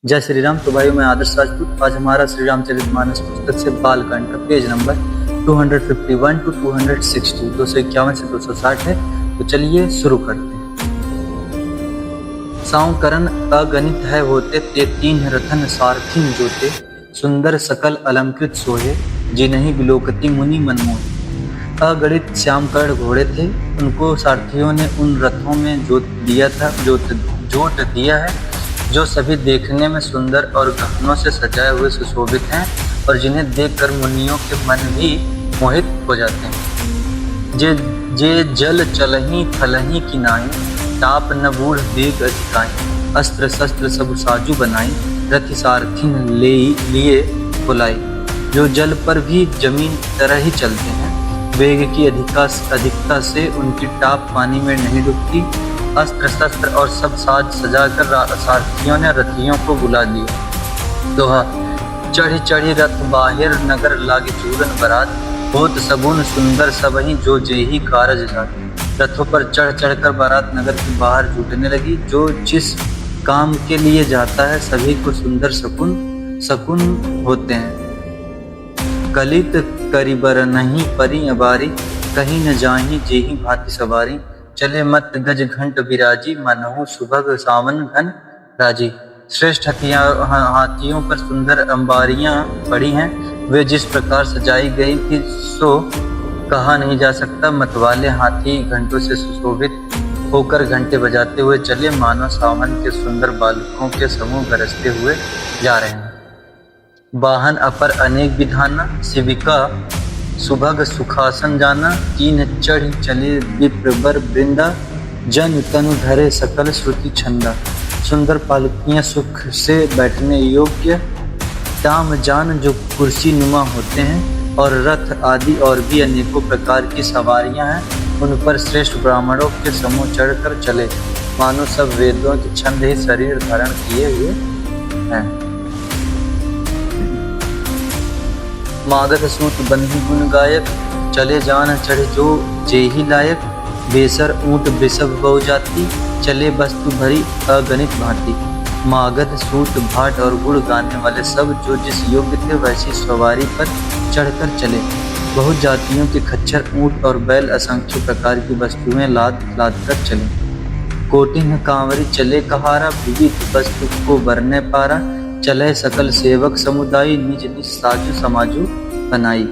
जय श्री राम। तो भाइयों, मैं आदर्श राजपूत। आज हमारा श्री रामचरितमानस पुस्तक से बालकांड का पेज नंबर 251 टू 260 251 से 260 है। तो चलिए शुरू करते हैं। सावकरण अगणित है होते, ते तीन रतन सारथिन जोते, सुंदर सकल अलंकृत सोहे, जिन्हीं विलोकति मुनि मनमोहे। अगणित श्यामकर्ण घोड़े थे, उनको सारथियों ने उन रथों में जोत दिया है जो सभी देखने में सुंदर और गहनों से सजाए हुए सुशोभित हैं और जिन्हें देखकर मुनियों के मन भी मोहित हो जाते हैं। जे जल चलही थलही किनाई, ताप न बूढ़ वेग अधिकाई, अस्त्र शस्त्र सब साजू बनाई, रथि सारथिन लिए बुलाई। जो जल पर भी जमीन तरह ही चलते हैं, वेग की अधिकता से उनकी टाप पानी में नहीं डूबती। अस्त्र शस्त्र और सब साज सजाकर सारथियों ने रथियों को बुला दिया। दोहा। चढ़ी चढ़ी रथ बाहिर नगर लागे चूरन बरात, बहुत सगुन सुंदर सबही जो जेही कारज जात। रथों पर चढ़ चढ़कर बारात नगर के बाहर जुटने लगी। जो जिस काम के लिए जाता है सभी को सुंदर शकुन होते हैं। कलित करिबर नहीं परी अबारी, कहीं न जाही जेही भांति सवारी। चले मत गज घंट बिराजी, मनहु सुभग सावन घन राजी। श्रेष्ठ हाथियों पर सुंदर अंबारियां पड़ी हैं, वे जिस प्रकार सजाई गई थी सो कहा नहीं जा सकता। मतवाले हाथी घंटों से सुशोभित होकर घंटे बजाते हुए चले, मानो सावन के सुंदर बालकों के समूह गरजते हुए जा रहे हैं। वाहन अपर अनेक विधाना, शिविका सुभग सुखासन जाना। तीन चढ़ चले विप्रवर वृंदा, जन तनु धरे सकल श्रुति छंदा। सुंदर पालकियां सुख से बैठने योग्य, ताम जान जो कुर्सी नुमा होते हैं, और रथ आदि और भी अनेकों प्रकार की सवारियां हैं। उन पर श्रेष्ठ ब्राह्मणों के समूह चढ़कर चले, मानो सब वेदों के छंद ही शरीर धारण किए हुए हैं। मागध सूत बंदी गुण गायक, चले जान चढ़े जो जेही लायक। बेसर ऊंट बिसव बहु जाति, चले वस्तु भरी अगणित भांति। मागध सूत भाट और गुण गाने वाले सब जो जिस योग्य थे वैसी सवारी पर चढ़कर चले। बहुत जातियों के खच्चर ऊंट और बैल असंख्य प्रकार की वस्तुएं लाद कर चले। कोटिन कांवरी चले कहारा, विविध वस्तु को बरने पारा। चले सकल सेवक समुदाय, निज निज साजु समाजू बनाई।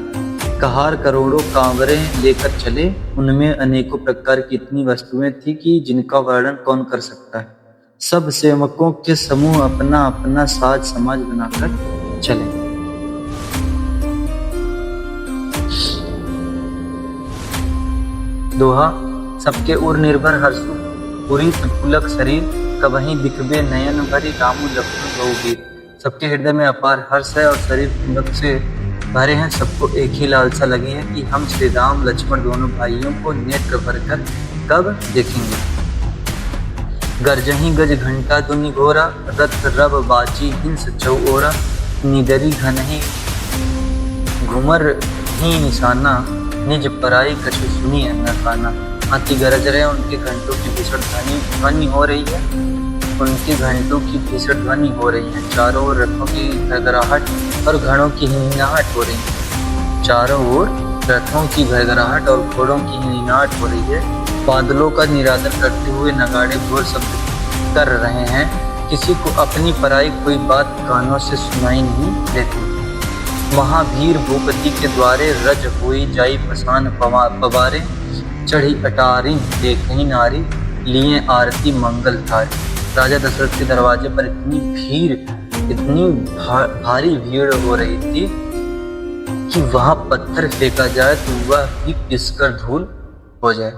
कहार करोड़ों कांवरे लेकर चले, उनमें अनेकों प्रकार की इतनी वस्तुएं थी कि जिनका वर्णन कौन कर सकता है। सब सेवकों के समूह अपना अपना साज समाज बनाकर चले। दोहा। सबके उर निर्भर हर्षु, पुरीत पुलक शरीर, कबहीं दिखबे नयन भरी, रामु लखनऊ बहुवीर। सबके हृदय में अपार हर्ष है और शरीर पुलक से भरे हैं। सबको एक ही लालसा लगी है कि हम श्री राम लक्ष्मण दोनों भाइयों को नेत्र भरकर कब देखेंगे। गरजही गज घंटा दुनि घोरा, रथ रब बाची हिंस चौओरा। निदरी घनहि घुमर ही निशाना, निज पराई कछु सुनी न काना। हाथी गरज रहे, उनके घंटों की भीषण ध्वनि हो रही है। उनके घंटों की भीषण ध्वनि हो रही है। चारों ओर रथों की घड़घड़ाहट और घोड़ों की हिनहिनाहट हो रही है। चारों ओर रथों की घड़घड़ाहट और घोड़ों की हिनहिनाहट हो रही है। बादलों का निरादर करते हुए नगाड़े घोर शब्द कर रहे हैं। किसी को अपनी पराई कोई बात कानों से सुनाई नहीं देती। महावीर भूपति के द्वारे रज हुई जाई पसान पवारे। चढ़ी अटारी देखही नारी, लिए आरती मंगल थारी। राजा दशरथ के दरवाजे पर इतनी भारी भीड़ हो रही थी कि वहां पत्थर फेंका जाए तो वह भी पिसकर धूल हो जाए।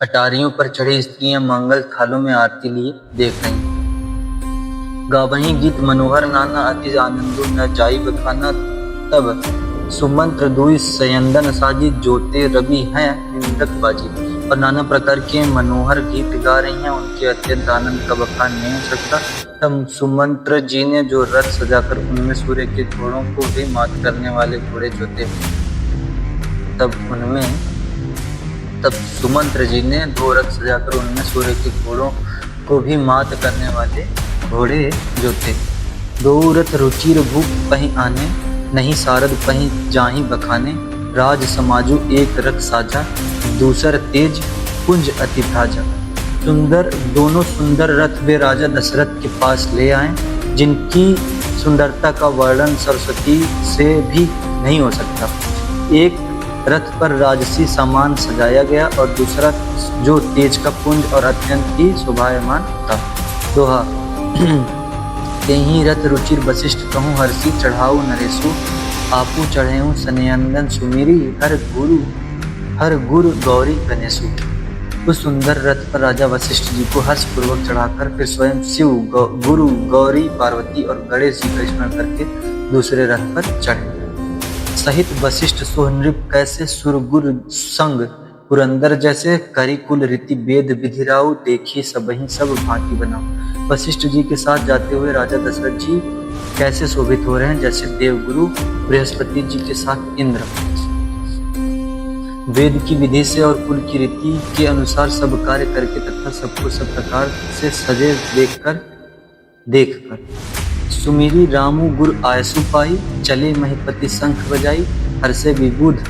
अटारियों पर चढ़ी स्त्रियां मंगल थालों में आरती लिए देख रही। गावहीं गीत मनोहर नाना, अति आनंदो न जाई बखाना। तब सुमंत्र दुई सयंदन साजी, जोते रवि हैं निंदक बाजी। और नाना प्रकार के मनोहर गीत गा रही हैं, उनके अत्यंत आनंद का बखान नहीं हो सकता। तब सुमंत्र जी ने जो रथ सजाकर उनमें सूर्य के घोड़ों को भी मात करने वाले घोड़े जोते, तब सुमंत्र जी ने दो रथ सजाकर उनमें सूर्य के घोड़ों को भी मात करने वाले घोड़े जोते। दो रथ रुचिर भूप पहीं आने, नहीं सारद पहीं जाहीं बखाने। राज समाजु एक रथ साजा, दूसर तेज पुंज अति भाजा। दोनों सुंदर रथ वे राजा दशरथ के पास ले आए, जिनकी सुंदरता का वर्णन सरस्वती से भी नहीं हो सकता। एक रथ पर राजसी सामान सजाया गया और दूसरा जो तेज का पुंज और अत्यंत ही शोभायमान था। दोहा तेहि रथ रुचिर वशिष्ठ कहूँ हर्षि चढ़ाऊ नरेशु। आपू चढ़ेऊ सनयंदन सुमिरी हर गुरु गौरी गणेशु। उस सुंदर रथ पर राजा वशिष्ठ जी को हर्ष पूर्वक चढ़ाकर फिर स्वयं शिव, गुरु, गौरी, पार्वती और गणेश जी का स्मरण करके दूसरे रथ पर चढ़े। सहित वशिष्ठ सोहनृप कैसे सुरगुर संग पुरंदर जैसे, करी कुल रीति वेद विधिराऊ, देखी सबहि सब भांति बनाओ। वशिष्ठ जी के साथ जाते हुए राजा दशरथ जी कैसे शोभित हो रहे हैं, जैसे देवगुरु बृहस्पति जी के साथ इंद्र। वेद की विधि से और कुल की रीति के अनुसार सब कार्य करके तथा सबको सब प्रकार से सजे देखकर सुमिरी रामु गुर आयसु पाई। चले महिपति शंख बजाई, हर्षे विबुध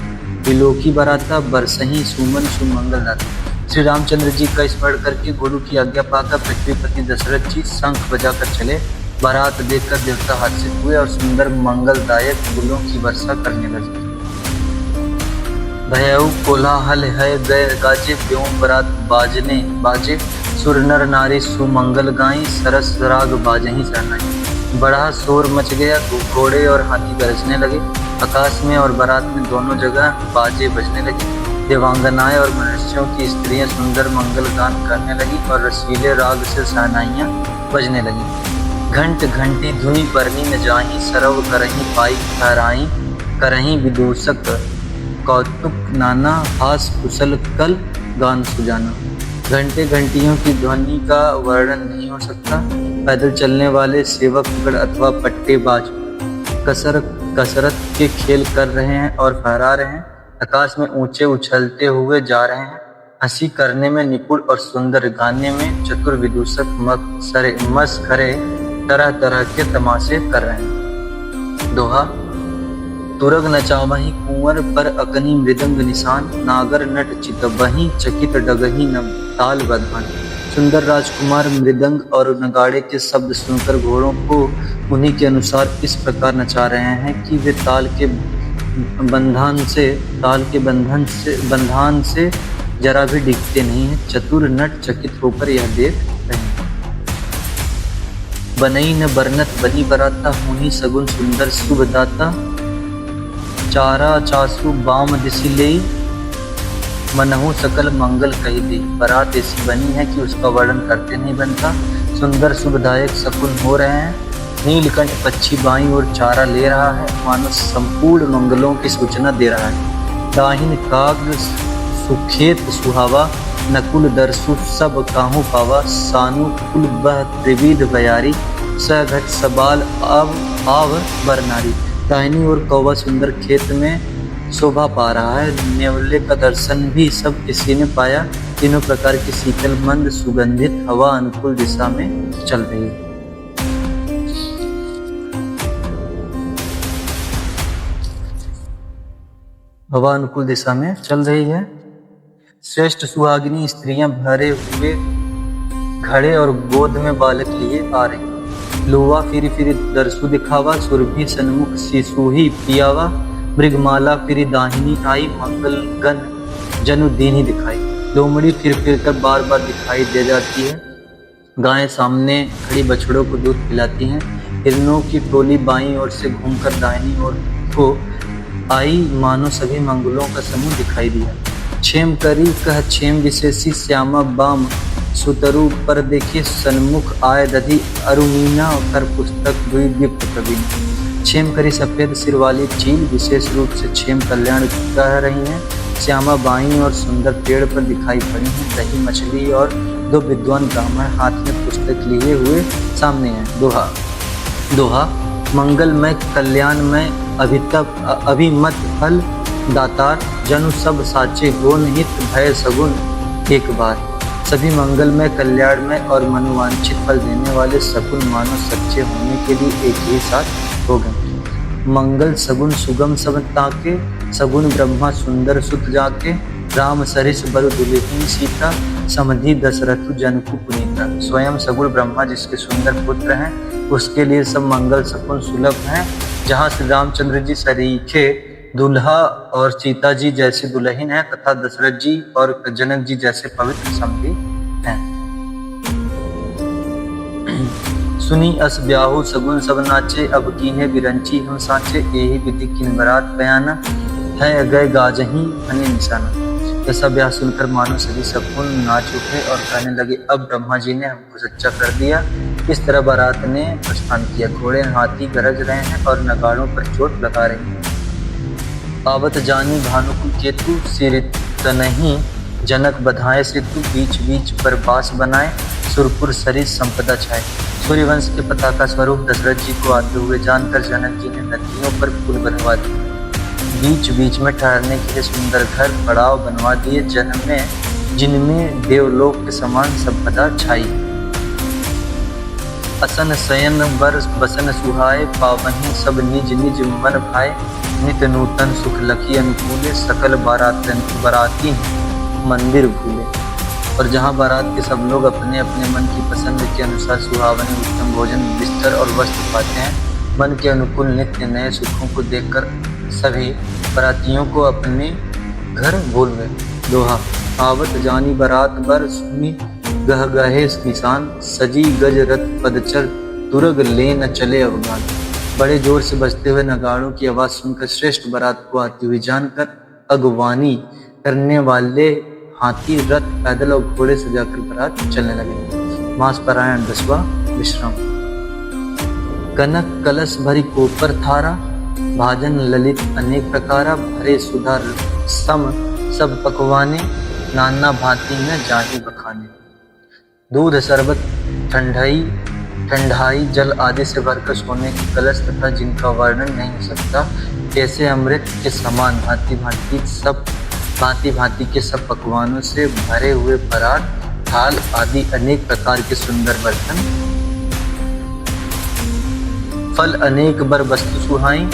विलोकी बराता, बरसही सुमन सुमंगल दाता। श्री रामचंद्र जी का स्मरण करके गुरु की आज्ञा पाकर पृथ्वीपति दशरथ जी शंख बजाकर चले। बारात देखकर देवता हर्षित हुए और सुंदर मंगलदायक फूलों की वर्षा करने लगे। भयउ कोलाहल है गए गाजे, प्यों बरात बाजे। सुर नर नारी सुमंगल गाई, सरस राग बाजही शरणाई। बड़ा शोर मच गया, घोड़े और हाथी गरजने लगे। आकाश में और बारात में दोनों जगह बाजे बजने लगे। देवांगनाएं और मनुष्यों की स्त्रियां सुंदर मंगल गान करने लगी और रसीले राग से शहनाइयां बजने लगी। घंट घंटी धुनी बरनी न जाही, सरव करहीं पाई ठहराई। करहीं विदूषक कौतुक नाना, हास कुशल कल गान सुजाना। घंटे घंटियों की ध्वनि का वर्णन नहीं हो सकता। पैदल चलने वाले सेवकगण अथवा पट्टेबाज कसरत के खेल कर रहे हैं और फहरा रहे हैं। आकाश में ऊंचे उछलते हुए जा रहे हैं। हंसी करने में निपुण और सुंदर, गाने में चतुर विदूषक मस्खरे तरह तरह के तमाशे कर रहे हैं। दोहा तुरग नचावही कुंवर पर अकनी मृदंग निशान, नागर नट चितबही चकित डगही न ताल बधान। सुंदर राजकुमार मृदंग और नगाड़े के शब्द सुनकर घोड़ों को उन्हीं के अनुसार इस प्रकार नचा रहे हैं कि वे ताल के बंधन से जरा भी डिगते नहीं हैं। चतुर नट चकित होकर यह देख रहे हैं। बनई न बरनत बनी बराता, हुनी सगुन सुंदर शुभदाता। चारा चासु बाम दिसी ले, मनहु सकल मंगल कही दे। बारात ऐसी बनी है कि उसका वर्णन करते नहीं बनता। सुंदर शुभदायक शकुन हो रहे हैं। नीलकंठ पक्षी बाईं ओर चारा ले रहा है, मानो संपूर्ण मंगलों की सूचना दे रहा है। दाहिन काग सुखेत सुहावा, नकुल दरसु सब काहू पावा। सानु कुल बह त्रिविध बयारी, सघट सबाल आव बरनारी। दाहिनी ओर कौवा सुंदर खेत में शोभा पा रहा है। नेवले का दर्शन भी सब किसी ने पाया। तीनों प्रकार की शीतल मंद सुगंधित हवा अनुकूल दिशा में चल रही है। हवा अनुकूल दिशा में चल रही है। श्रेष्ठ सुहागिनी स्त्रियां भरे हुए घड़े और गोद में बालक लिए आ रही। लोवा फिर दरसु दिखावा, सुरभि सन्मुख शिशुही पियावा। मृगमाला फिर दाहिनी आई, मंगल गण जनु दीनी दिखाई। लोमड़ी फिर कर बार बार दिखाई दे जाती है। गायें सामने खड़ी बछड़ों को दूध पिलाती हैं। हिरणों की टोली बाईं ओर से घूमकर दाहिनी ओर को आई, मानो सभी मंगलों का समूह दिखाई दिया। क्षेम करी कह क्षेम विशेषी, श्यामा बाम सुतरु पर देखिए सन्मुख आय दधि। अरुणीना कर पुस्तक द्विव्य कवि। क्षेम करी सफेद सिर वाली चील विशेष रूप से क्षेम कल्याण कह रही हैं। श्यामा बाईं और सुंदर पेड़ पर दिखाई पड़ी हैं। दही मछली और दो विद्वान ब्राह्मण हाथ में पुस्तक लिए हुए सामने हैं। दोहा मंगलमय कल्याणमय अभिमत फल दातार, जनु सब साचे हो निहित भय सगुन एक बार। सभी मंगलमय, कल्याणमय और मनोवांछित फल देने वाले सगुन मानव सच्चे होने के लिए एक ही साथ हो गए। मंगल सगुन सुगम सब ताके, सगुन ब्रह्मा सुंदर सुत जाके, राम सरिस बरु दुलहिन सीता, समधि दशरथु जनकु पुनीता। स्वयं सगुण ब्रह्मा जिसके सुंदर पुत्र हैं, उसके लिए सब मंगल सगुन सुलभ हैं। जहाँ श्री रामचंद्र जी सरीखे दुल्हा और सीता जी जैसे दुल्हन हैं, तथा दशरथ जी और जनक जी जैसे पवित्र समधी हैं। सुनी अस ब्याहु सगुन सब नाचे, अब कीन्हे बिरंची हम साचे, यही विधि किन बरात बयाना, है गए गाजही हने निशाना। ऐसा ब्याह सुनकर मानो सभी सगुन नाच उठे और कहने लगे, अब ब्रह्मा जी ने हमको सच्चा कर दिया। इस तरह बारात ने प्रस्थान किया। घोड़े हाथी गरज रहे हैं और नगाड़ों पर चोट लगा रहे हैं। आवत जानी भानुकुल केतु, सिर तनहि जनक बधाए सेतु, बीच बीच पर बास बनाए, सुरपुर सरिस संपदा छाए। सूर्यवंश के पताका स्वरूप दशरथ जी को आते हुए जानकर जनक जी ने नदियों पर पुल बनवा दिए। बीच बीच में ठहरने के लिए सुंदर घर पड़ाव बनवा दिए, जिनमें देवलोक के समान संपदा छाई। असन शयन बर बसन सुहाए, पावनी सब निज निज मन भाए, नित नूतन सुख लखी अनुकूले, सकल बाराती मंदिर भूले। और जहाँ बारात के सब लोग अपने अपने मन की पसंद के अनुसार सुहावने उत्तम भोजन, बिस्तर और वस्त्र पाते हैं, मन के अनुकूल नित्य नए सुखों को देखकर सभी बारातियों को अपने घर भूल गए। दोहा। आवत जानी बारात बर, सुनी गह गहे निशान, सजी गज रथ पदचर, तुरग ले न चले अवगान। बड़े जोर से बजते हुए नगाड़ों की आवाज सुनकर श्रेष्ठ बारात को आती हुई जानकर अगवानी करने वाले हाथी, रथ, पैदल और घोड़े सजाकर बारात चलने लगे। मास पारायण 10वां विश्राम। कनक कलश भरी कोपर थारा, भाजन ललित अनेक प्रकारा, भरे सुधा सम सब पकवाने, नाना भांति में जाहि बखाने। दूध शरबत ठंडाई जल आदि से भरकर सोने के कलश तथा जिनका वर्णन नहीं हो सकता, ऐसे अमृत के समान भांति भांति के सब पकवानों से भरे हुए परात, थाल आदि अनेक प्रकार के सुंदर बर्तन, फल अनेक बर वस्तु सुहाई,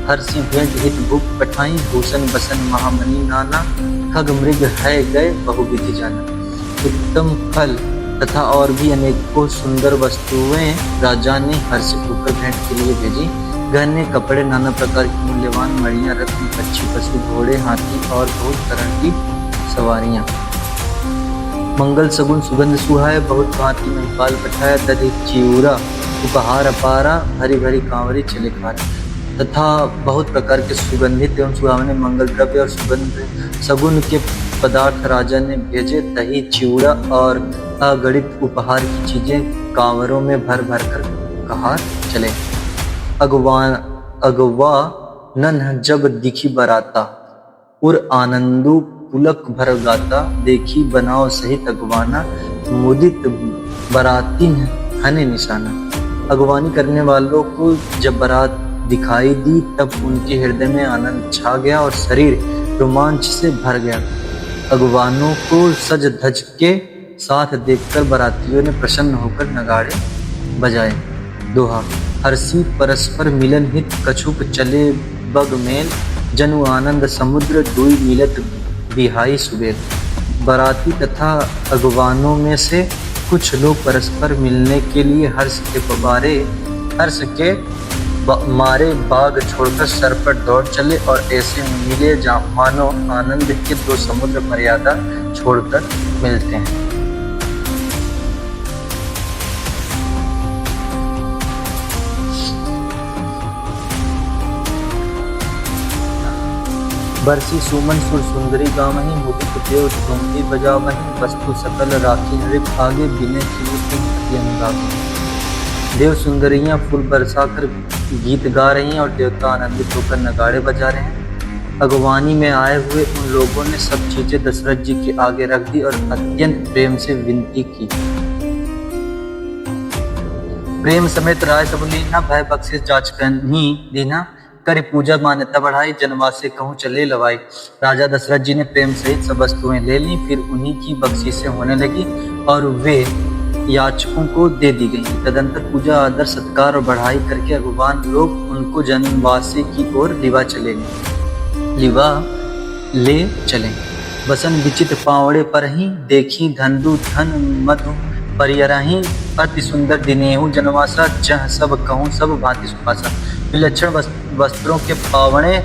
हर्षि भेंट हित भूख पठाई, भूषण बसन महामणि नाना, खग मृग है गए बहुविधि जाना। उत्तम फल तथा और भी अनेकों सुंदर वस्तुएं राजा ने हर्षित होकर भेंट के लिए भेजी। गहने कपड़े, नाना प्रकार की मूल्यवान मणियां, रत्न, पक्षी, पशु, घोड़े, हाथी और बहुत तरह की सवारियां। मंगल सगुन सुगंध सुहाए, बहुत भांति में पाल पठाया, दधि चिऊरा उपहार अपारा, भरी भरी कांवरी चले खारा। तथा बहुत प्रकार के सुगंधित एवं सुहावने मंगल द्रव्य और सुगंध सगुन के पदार्थ राजा ने भेजे। दही, चिऊरा और अगणित उपहार की चीजें कांवरों में भर भर कर कहार चले। अगवा नन्ह जब दिखी बराता, उर आनंदु पुलक भर गाता, देखी बनाओ सहित अगवाना, मुदित बराती हने निशाना। अगवानी करने वालों को जब बारात दिखाई दी, तब उनके हृदय में आनंद छा गया और शरीर रोमांच से भर गया। अगवानों को सज धज के साथ देखकर बारातियों ने प्रसन्न होकर नगाड़े बजाए। दोहा। हर्षी परस्पर मिलन हित, कछुक चले बग मेल, जनु आनंद समुद्र, दुई मिलत बिहाई सुबेल। बाराती तथा अगवानों में से कुछ लोग परस्पर मिलने के लिए हर्ष के मारे बाग छोड़कर सर पर दौड़ चले और ऐसे मिले मानो आनंद के दो समुद्र मर्यादा छोड़कर मिलते हैं। बरसी सुमन सुर सुंदरी गावहीं, मुदित देव ढोंगी बजावहीं, वस्तु सकल राखी नृप आगे, बिने की अनुरागी। देव सुंदरियां फूल बरसाकर गीत गा रही हैं और देवता आनंदित होकर नगाड़े बजा रहे हैं। अगवानी में आए हुए उन लोगों ने सब चीजें दशरथ जी के आगे रख दी और अत्यंत प्रेम से विनती की। प्रेम समेत राय सब लीना, भय बख्शिश जाचकन ही दीना, कर पूजा मान्यता बढ़ाई, जनवास से कहूँ चले लवाई। राजा दशरथ जी ने प्रेम सहित सब वस्तुएं ले ली, फिर उन्हीं की बख्शीशें होने लगी और वे याचकों को दे दी गई। तदंतर पूजा आदर सत्कार और बढ़ाई करके भगवान लोग उनको जनवासी की ओर लिवा ले चले। बसन विचित्र पावड़े पर ही देखी, धंधु धन मधु परियरही, अति सुंदर दिनेहु जनवासा, जह सब कहूँ सब भांति सुखासा। विलक्षण वस्त्रों के पावड़े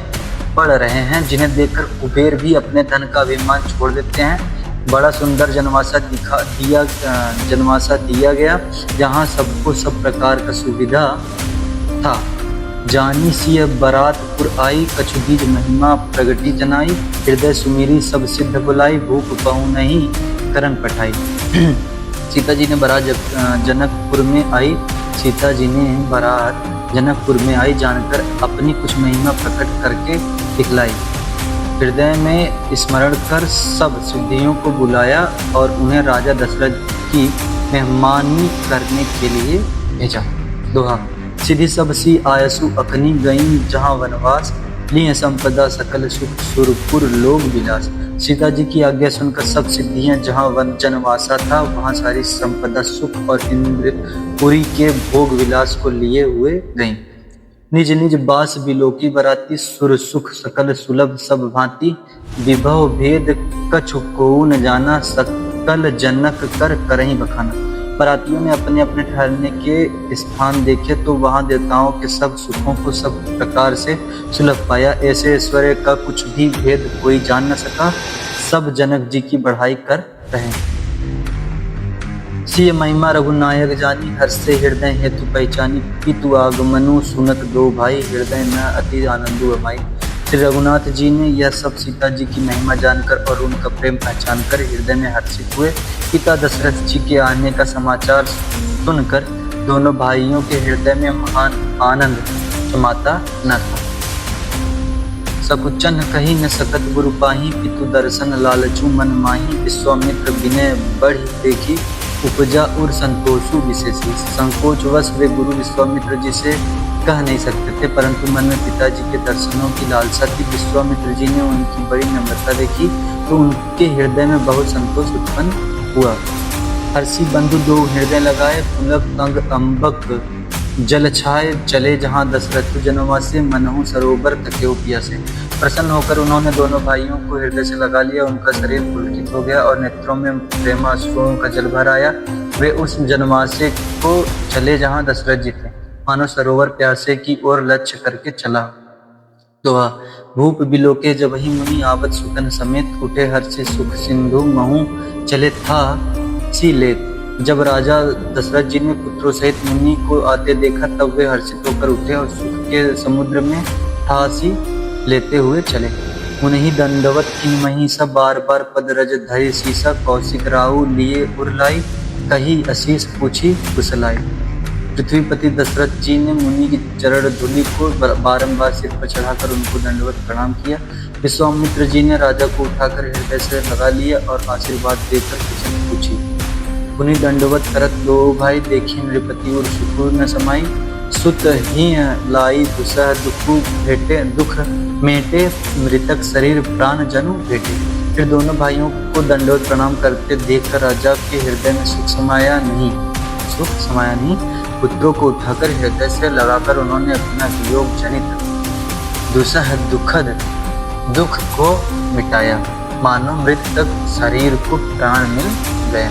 पड़ रहे हैं, जिन्हें देखकर कुबेर भी अपने धन का अभिमान छोड़ देते हैं। बड़ा सुंदर जनवासा दिया गया, जहाँ सबको सब प्रकार का सुविधा था। जानी सी बरातपुर आई, कछु बीज महिमा प्रगति जनाई, हृदय सुमीरी सब सिद्ध बुलाई, भूख पाऊँ नहीं करण पठाई। सीता जी ने बारात जनकपुर में आई, सीता जी ने बारात जनकपुर में आई, जानकर अपनी कुछ महिमा प्रकट करके दिखलाई। हृदय में स्मरण कर सब सिद्धियों को बुलाया और उन्हें राजा दशरथ की मेहमानी करने के लिए भेजा। दोहा। सिद्धि सब सी आयसु अकनी गई, जहाँ वनवास लिए संपदा सकल सुख, सुरपुर लोग विलास। सीता जी की आज्ञा सुनकर सब सिद्धियां जहाँ वन जनवासा था, वहाँ सारी संपदा सुख और इंद्रपुरी के भोग विलास को लिए हुए गईं। निज निज बास बिलोकी बराती, सुर सुख सकल सुलभ सब भांति, विभव भेद कछु को न जाना, सकल जनक कर करही बखाना। बरातियों ने अपने अपने ठहरने के स्थान देखे तो वहां देवताओं के सब सुखों को सब प्रकार से सुलभ पाया। ऐसे ऐश्वर्य का कुछ भी भेद कोई जान न सका, सब जनक जी की बढ़ाई कर रहे। सिय महिमा रघुनायक जानी, हर्ष से हृदय हेतु पहचानी, पितु आगमनु सुनत दो भाई, हृदय न अति आनंदु अमाई। श्री रघुनाथ जी ने यह सब सीता जी की महिमा जानकर और उनका प्रेम पहचान कर हृदय में हर्षित हुए। पिता दशरथ जी के आने का समाचार सुनकर दोनों भाइयों के हृदय में महान आनंद समाता न था। सकुचन कही न सकत गुरु पाही, पितु दर्शन लालचू मन माही, विश्वामित्र विनय बढ़ी देखी, उपजा और संतोषु विशेषी। संकोचवश वे गुरु विश्वामित्र जी से कह नहीं सकते थे, परंतु मन में पिताजी के दर्शनों की लालसा थी। विश्वामित्र जी ने उनकी बड़ी नम्रता देखी तो उनके हृदय में बहुत संतोष उत्पन्न हुआ। हर्षी बंधु दो हृदय लगाए, पुलक अंग अम्बक जल छाए, चले जहाँ दशरथ जनवासे, मनहु सरोवर तके पियासे। प्रसन्न होकर उन्होंने दोनों भाइयों को हृदय से लगा लिया। उनका शरीर पुलकित हो गया और नेत्रों में प्रेमाश्रुओं का जल भर आया। वे उस जनवासे को चले जहाँ दशरथ जी थे, मानो सरोवर प्यासे की ओर लक्ष्य करके चला। दोहा। भूप बिलोके जब ही मुनि आवत, सुतन समेत उठे हर्षे सुख सिंधु महु, चले था सी लेत। जब राजा दशरथ जी ने पुत्रों सहित मुनि को आते देखा, तब वे हर्षित होकर उठे और सुख के समुद्र में ठासी लेते हुए चले। उन्हीं दंडवत किन्महि सब बार बार पद रज धरि सीसा, कौशिक राहु लिए उरलाई, कही अशीष पूछी कुशलाई। पृथ्वीपति दशरथ जी ने मुनि की चरण धूलि को बारंबार सिर पर चढ़ाकर उनको दंडवत प्रणाम किया। विश्वामित्र जी ने राजा को उठाकर हृदय से लगा लिया और आशीर्वाद देकर कुशल पूछी। पुनि दंडवत करत दो भाई, देखी नृपति और सुख न समाई, सुत ही लाई दुसह दुख मेटे, मृतक शरीर प्राण जनु भेटे। फिर दोनों भाइयों को दंडवत प्रणाम करते देखकर राजा के हृदय में सुख समाया नहीं। पुत्रों को उठाकर हृदय से लगाकर उन्होंने अपना वियोग जनित दुसह दुखद दुख को मिटाया, मानो मृतक शरीर को प्राण मिल गया।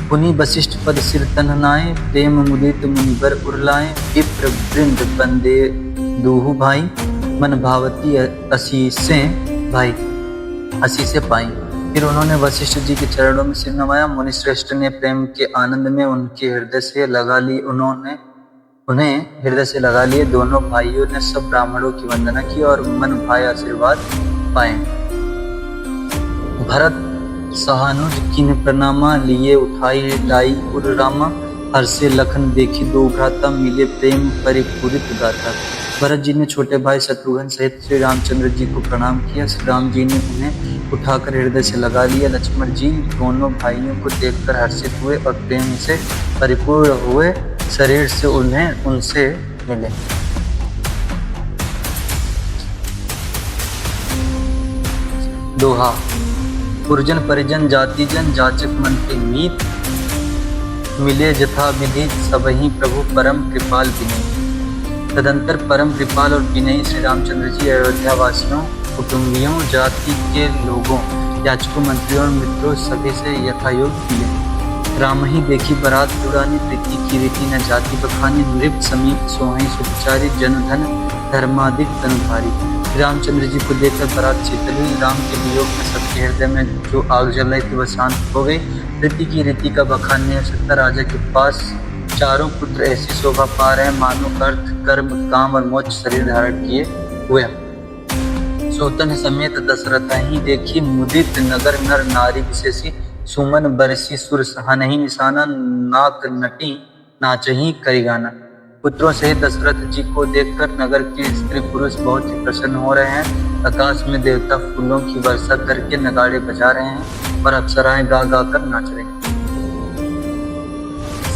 पुनि वशिष्ठ पद सिर तन्हनाए, प्रेम मुदित मुनिवर उरलाए, विप्र वृंद बंदे दूहु भाई, मन भावती आशीषें पाई। फिर उन्होंने वशिष्ठ जी के चरणों में सिर नवाया। मुनि श्रेष्ठ ने प्रेम के आनंद में उन्हें हृदय से लगा लिए। दोनों भाइयों ने सब ब्राह्मणों की वंदना की और मन भाई आशीर्वाद पाए। भरत सहानुज किन प्रणामा, लिए उठाई लाई उर रामा, हर्षे लखन देखी दो भ्राता, मिले प्रेम परिपूरित गाथा। भरत जी ने छोटे भाई शत्रुघ्न सहित श्री रामचंद्र जी को प्रणाम किया। श्री राम जी ने उन्हें उठाकर हृदय से लगा लिया। लक्ष्मण जी दोनों भाइयों को देखकर हर्षित हुए और प्रेम से परिपूर्ण हुए शरीर से उन्हें उनसे मिले। दोहा। पुरजन परिजन जातिजन जाचक मन के मीत, मिले जथा विधि सबहि प्रभु परम कृपाल विनय। तदंतर परम कृपाल और विनयी श्री रामचंद्र जी अयोध्या वासियों, कुटुंबियों, जाति के लोगों, याचकों, मंत्रियों और मित्रों सभी से यथायोग मिले। राम ही देखी बरात जुड़ानी, प्रीति की रीति न जाति बखानी, नृप समीप सोहई सुखचारी, जन धन धर्मादिक तनुधारी। रामचंद्र जी को देखकर बारात शीतल हुई। राम के वियोग में सबके हृदय में जो आग जल रही थी वह शांत हो गई। प्रीति की रीति का बखान नहीं हो सकता। राजा के पास चारों पुत्र ऐसी शोभा पा रहे हैं मानो अर्थ, कर्म, काम और मोक्ष शरीर धारण किए हुए। सौतन समेत दशरथ ही देखी, मुदित नगर नर नारी विशेषी, सुमन बरसी सुर सहानहि, निशाना नाक नटी नाचही करी गाना। पुत्रों सहित दशरथ जी को देखकर नगर के स्त्री पुरुष बहुत ही प्रसन्न हो रहे हैं। आकाश में देवता फूलों की वर्षा करके नगाड़े बजा रहे हैं और अप्सराएं गा गा कर नाच रहे हैं।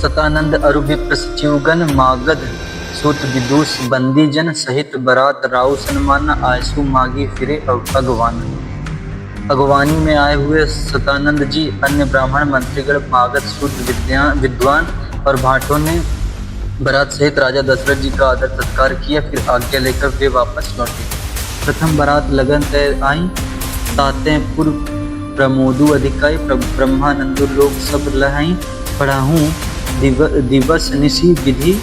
सतानंद अरु विप्र सचिवगण, मागध सूत विदुष बंदी जन, सहित बरात राउ सन्मान, आयसु मागी फिरे अगवान। अगवानी में आए हुए सतानंद जी, अन्य ब्राह्मण मंत्रीगण, मागध सूत विद्वान और भाटों ने बरात सहित राजा दशरथ जी का आदर सत्कार किया। फिर आज्ञा लेकर वे वापस लौटे। प्रथम बरात लगन तय आई, ताते पूर्व प्रमोदु अधिकाई, ब्रह्मानंदु लोग सब लहाई, पढ़ाहूँ दिवस निशी विधि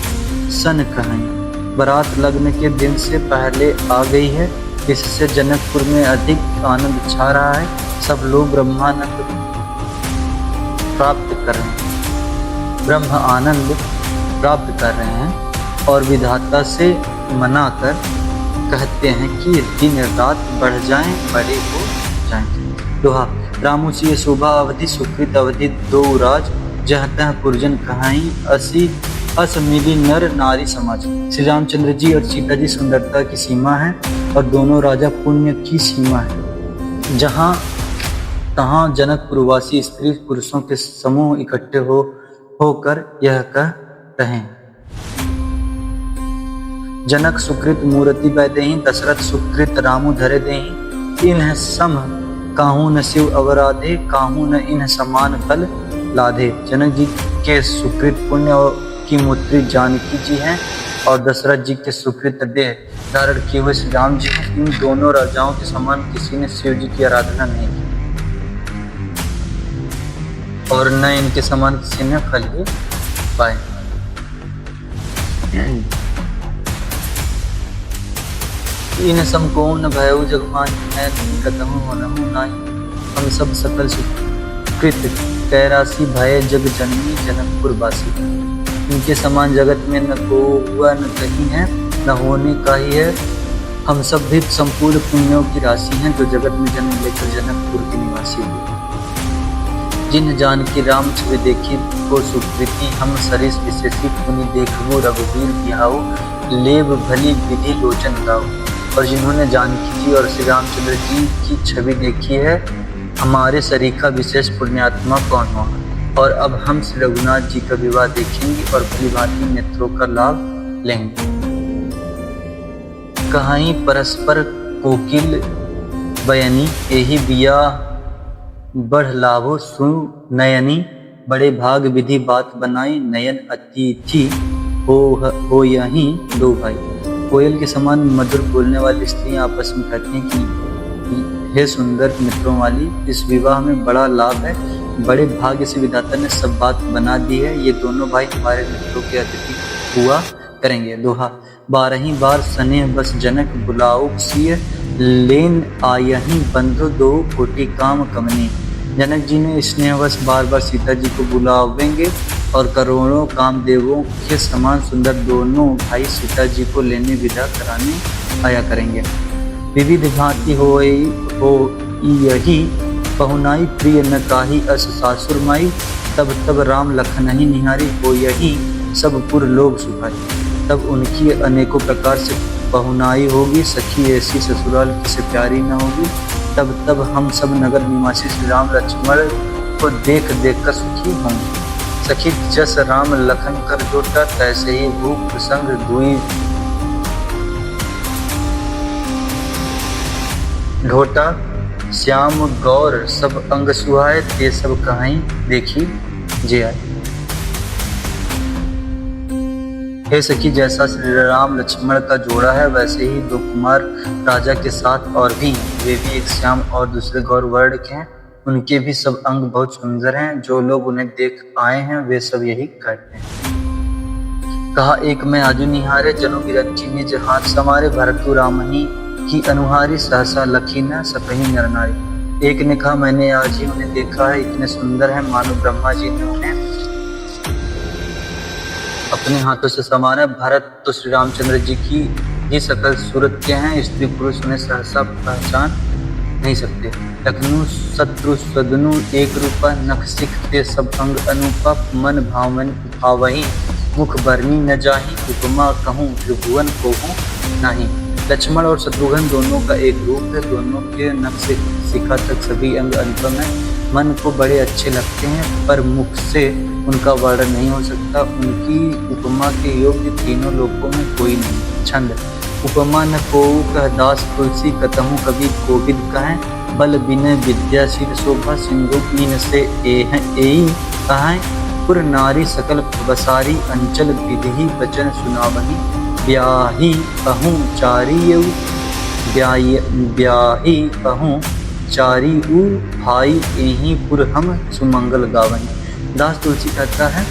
सन कहाई। बरात लगने के दिन से पहले आ गई है, इससे जनकपुर में अधिक आनंद छा रहा है। सब लोग ब्रह्मानंद प्राप्त कर रहे हैं, ब्रह्म आनंद प्राप्त कर रहे हैं और विधाता से मनाकर कहते हैं कि दिन रात बढ़ जाएं, बड़े हो जाएं। दोहा। रामू सी शोभा अवधि, सुकृत अवधि दो राज, जह तह पुरजन कहाई, असी अस मिली नर नारी समाज। श्री रामचंद्र जी और सीता जी सुंदरता की सीमा है और दोनों राजा पुण्य की सीमा है। जहाँ तहाँ जनकपुरवासी स्त्री पुरुषों के समूह इकट्ठे होकर यह कह रहे। जनक सुकृत मूर्ति बैदेहि, दशरथ सुकृत रामु धरे देहि, इन्ह सम काहू न शिव अवराधे, काहू न इन्ह समान फल लाधे। जनक जी के सुकृत पुण्य की मूर्ति जानकी जी हैं और दशरथ जी के सुकृत देह धारण किए हुए श्री राम जी हैं। इन दोनों राजाओं के समान किसी ने शिव जी की आराधना नहीं की और न इनके समान किसी ने फल भी पाए। इन समकोन भयउ जगमान है, कतहु होनहु नाई, हम सब सकल सुकृत कैरासी, भय जग जननी जनकपुर बासी। इनके समान जगत में न को हुआ न कहीं है, न होने का ही है। हम सब भी संपूर्ण पुण्यों की राशि हैं जो जगत में जन्म लेकर जनकपुर के निवासी हुए। जिन जान की राम छवि देखी को सुकृति, हम सरिस विशेषी पुनि देखबो रघुवीर बिहाओ, लेब भली विधि लोचन गाओ। और जिन्होंने जानकी जी और श्री रामचंद्र जी की छवि देखी है, हमारे सरीखा विशेष पुण्यात्मा कौन होगा। और अब हम श्री रघुनाथ जी का विवाह देखेंगे और भलीभांति नेत्रों का लाभ लेंगे। कहाई परस्पर कोकिल बयनी, एही बिया बढ़ लाभो सुनयनी, बड़े भाग विधि बात बनाई, नयन अतिथि हो यही दो भाई। कोयल के समान मधुर बोलने वाली स्त्रियां आपस में कहती हैं कि हे सुंदर मित्रों वाली, इस विवाह में बड़ा लाभ है, बड़े भाग्य से विधाता ने सब बात बना दी है। ये दोनों भाई हमारे मित्रों के अतिथि हुआ करेंगे। दोहा। 12 बार स्नेह बस जनक बुलाओ सिय, लेन आयहि बंधु दो कोटि काम कमनी। जनक जी ने स्नेहवश बार बार सीता जी को बुलावेंगे और करोड़ों कामदेवों के समान सुंदर दोनों भाई सीता जी को लेने विदा कराने आया करेंगे। विविध भांति हो यही पहुनाई, प्रिय न काही अस सासुर माई, तब तब राम लखन ही निहारी, हो यही सब पुर लोग सुखाई। तब उनकी अनेकों प्रकार से पहुनाई होगी, सखी ऐसी ससुराल किसे प्यारी न होगी। तब तब हम सब नगर निवासी श्री राम लक्ष्मण को देख देख कर सुखी होंगे। सखी जस राम लखन कर जोटा, तैसे ही भूप संग दुई ढोटा। श्याम गौर सब अंग सुहाए, ते सब कहाई देखी जे आए। हे सखी जैसा श्री राम लक्ष्मण का जोड़ा है, वैसे ही दो कुमार राजा के साथ और भी हैं। वे भी एक श्याम और दूसरे गौर वर्ण के हैं। उनके भी सब अंग बहुत सुंदर हैं। जो लोग उन्हें देख आए हैं वे सब यही कहते हैं। कहा एक मैं आजू निहारे, जनु बिरंची निज हाथ समारे। भरतु रामही की अनुहारी, सहसा लखी न सकही नर नारी। एक ने कहा मैंने आज ही उन्हें देखा है, इतने सुंदर हैं मानो ब्रह्मा जी ने उन्हें अपने हाथों से समारा। भरत तो श्री रामचंद्र जी की ही सकल सूरत के हैं, स्त्री पुरुष उन्हें सहसा पहचान नहीं सकते। लखनऊ शत्रु सदनु एक रूपा, नख सिख ते सब अंग अनुपा। मन भावही मुख बरनी न जाही, उपमा कहूँ त्रिभुवन कोहूँ नाही। लक्ष्मण और शत्रुघ्न दोनों का एक रूप है, दोनों के नख से शिखा तक सभी अंग अनुपम है। मन को बड़े अच्छे लगते हैं, पर मुख से उनका वर्णन नहीं हो सकता। उनकी उपमा के योग्य तीनों लोकों में कोई नहीं। छंद उपमा न को कह दास तुलसी, कतहु कवि कोविद कहें। बल बिनय विद्याशील शोभा, सिंधु कीन से एहि कहें। पुर नारी सकल बसारी, अंचल विधि वचन सुनावही। ब्याही कहूँ चारियऊ, ब्याही कहूँ चारियू, भाई एहि पुर हम सुमंगल गावनी। दास तुलसी कहता है,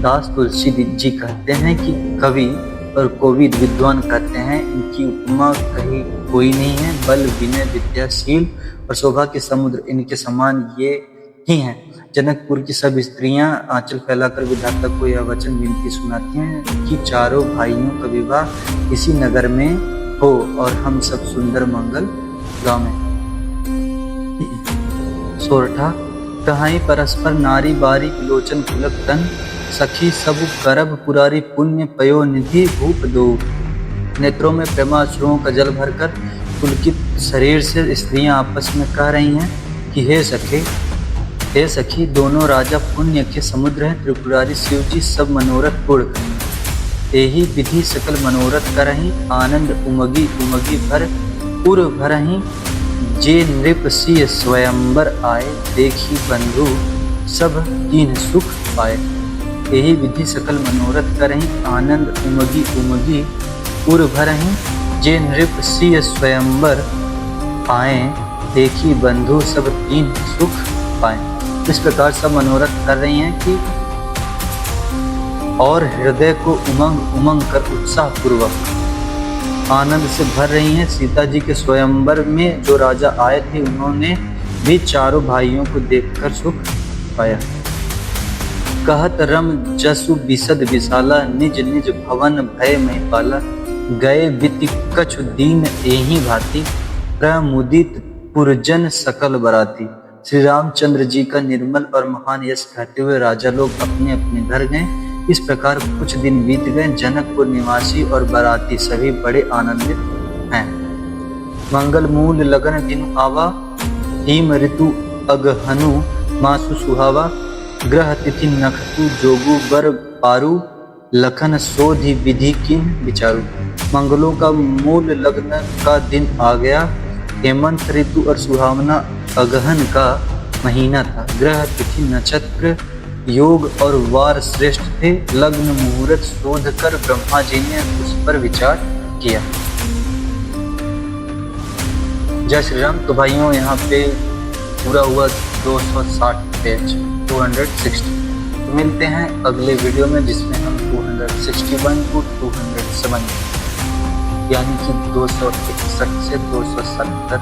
दास तुलसी जी कहते हैं कि कवि और कोविद विद्वान कहते हैं। इनकी उपमा कहीं कोई नहीं है। बल विनय विद्याशील और शोभा के समुद्र इनके समान ये ही हैं। जनकपुर की सब स्त्रियां आंचल फैलाकर विधाता को यह वचन विनती सुनाती हैं कि चारों भाइयों का विवाह इसी नगर में हो और हम सब सुंदर मंगल गावें। सोरठा कहाई परस्पर नारी बारी, लोचन पुलक तन। सखी सब करब पुरारी, पुण्य पयो निधि भूप दो। नेत्रों में प्रेमाश्रुओं का जल भरकर पुलकित शरीर से स्त्रियां आपस में कह रही हैं कि हे सखी दोनों राजा पुण्य के समुद्र हैं। त्रिपुरारी शिव जी सब मनोरथ पूर्ण करें। यही विधि सकल मनोरथ करही, आनंद उमगी उमगी भर पुर भरही। जे नृप सिय स्वयंवर आए, देखी बंधु सब तीन सुख पाए। यही विधि सकल मनोरथ करही, आनंद उमगी उमगी पुर भरही। जे नृप सिय स्वयंवर आए, देखी बंधु सब तीन सुख पाए। इस प्रकार सब मनोरथ कर रही हैं कि और हृदय को उमंग उमंग कर उत्साह पूर्वक आनंद से भर रही हैं। सीता जी के स्वयंवर में जो राजा आए थे उन्होंने भी चारों भाइयों को देखकर सुख पाया। कहत रम जसु बिसद विशाला, निज निज भवन भय में पाला। गए बिति कछु दीन एहि भांति, प्रमुदित पुरजन सकल बराती। श्री रामचंद्र जी का निर्मल और महान यश कहते हुए राजा लोग अपने अपने घर गए। इस प्रकार कुछ दिन बीत गए। जनकपुर निवासी और बाराती सभी बड़े आनंदित हैं। मंगल मूल लगन दिन आवा, हिम ऋतु अगहनु मासु सुहावा। ग्रह तिथि नखतु जोगु बर पारु, लखन सोधि विधि किन विचारू। मंगलों का मूल लग्न का दिन आ गया। हेमंत ऋतु और सुहावना अगहन का महीना था। ग्रह तिथि नक्षत्र योग और वार श्रेष्ठ थे। लग्न मुहूर्त शोध कर ब्रह्मा जी ने उस पर विचार किया। जय श्री राम। तो भाइयों यहाँ पे पूरा हुआ 260 पेज 260। तो मिलते हैं अगले वीडियो में जिसमें हम 261 to 270 यानी कि 261 से 270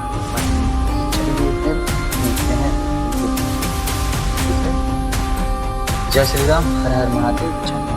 चलिए फिर मिलते हैं। जय श्री राम। हर हर महादेव।